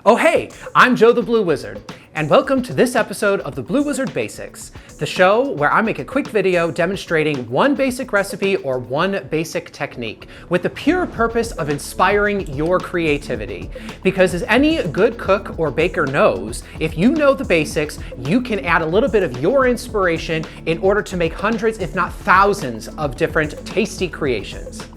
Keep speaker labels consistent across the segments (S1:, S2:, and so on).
S1: Oh hey, I'm Joe the Blue Wizard, and welcome to this episode of the Blue Wizard Basics, the show where I make a quick video demonstrating one basic recipe or one basic technique with the pure purpose of inspiring your creativity. Because as any good cook or baker knows, if you know the basics, you can add a little bit of your inspiration in order to make hundreds, if not thousands, of different tasty creations.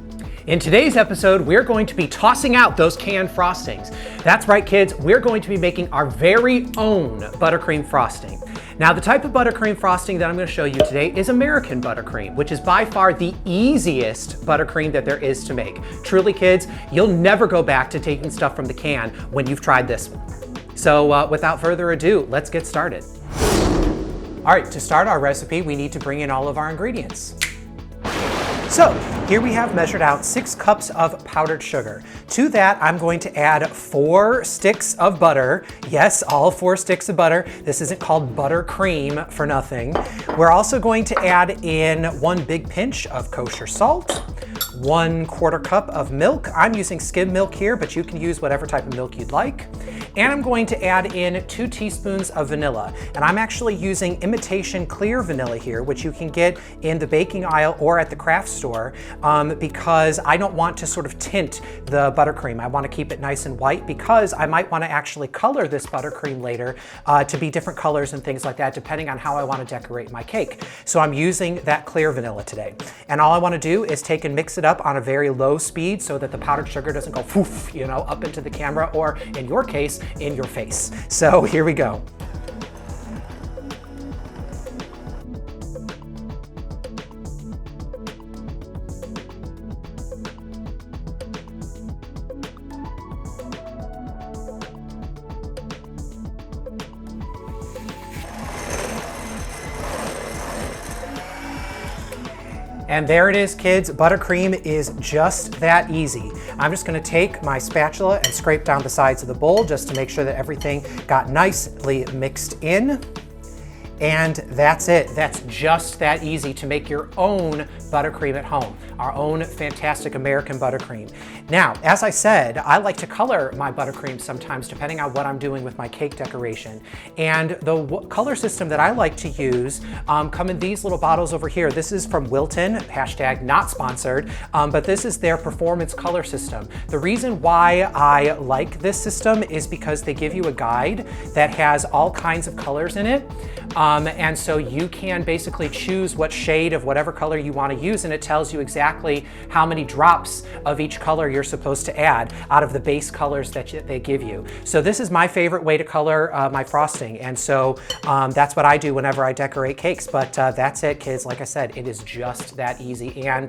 S1: In today's episode, we're going to be tossing out those canned frostings. That's right, kids, we're going to be making our very own buttercream frosting. Now, the type of buttercream frosting that I'm going to show you today is American buttercream, which is by far the easiest buttercream that there is to make. Truly, kids, you'll never go back to taking stuff from the can when you've tried this one. So without further ado, let's get started. All right, to start our recipe, we need to bring in all of our ingredients. So here we have measured out 6 cups of powdered sugar. To that, I'm going to add 4 sticks of butter. Yes, all 4 sticks of butter. This isn't called buttercream for nothing. We're also going to add in 1 big pinch of kosher salt, 1/4 cup of milk. I'm using skim milk here, but you can use whatever type of milk you'd like. And I'm going to add in 2 teaspoons of vanilla. And I'm actually using imitation clear vanilla here, which you can get in the baking aisle or at the craft store, because I don't want to sort of tint the buttercream. I want to keep it nice and white because I might want to actually color this buttercream later to be different colors and things like that, depending on how I want to decorate my cake. So I'm using that clear vanilla today. And all I want to do is take and mix it up on a very low speed so that the powdered sugar doesn't go poof, you know, up into the camera, or in your case, in your face. So here we go. And there it is, kids. Buttercream is just that easy. I'm just gonna take my spatula and scrape down the sides of the bowl just to make sure that everything got nicely mixed in. And that's it. That's just that easy to make your own buttercream at home, our own fantastic American buttercream. Now, as I said, I like to color my buttercream sometimes depending on what I'm doing with my cake decoration. And the color system that I like to use come in these little bottles over here. This is from Wilton, hashtag not sponsored, but this is their performance color system. The reason why I like this system is because they give you a guide that has all kinds of colors in it. And so you can basically choose what shade of whatever color you want to use, and it tells you exactly how many drops of each color you're supposed to add out of the base colors that they give you. So this is my favorite way to color my frosting, and so that's what I do whenever I decorate cakes. But that's it, kids. Like I said, it is just that easy and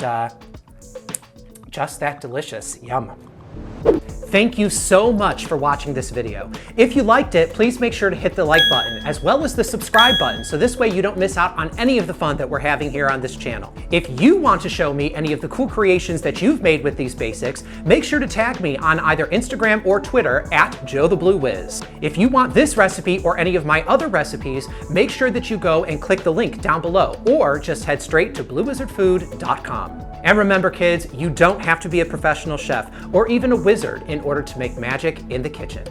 S1: just that delicious. Yum. Thank you so much for watching this video. If you liked it, please make sure to hit the like button as well as the subscribe button, so this way you don't miss out on any of the fun that we're having here on this channel. If you want to show me any of the cool creations that you've made with these basics, make sure to tag me on either Instagram or Twitter at JoeTheBlueWiz. If you want this recipe or any of my other recipes, make sure that you go and click the link down below, or just head straight to BlueWizardFood.com. And remember, kids, you don't have to be a professional chef or even a wizard in order to make magic in the kitchen.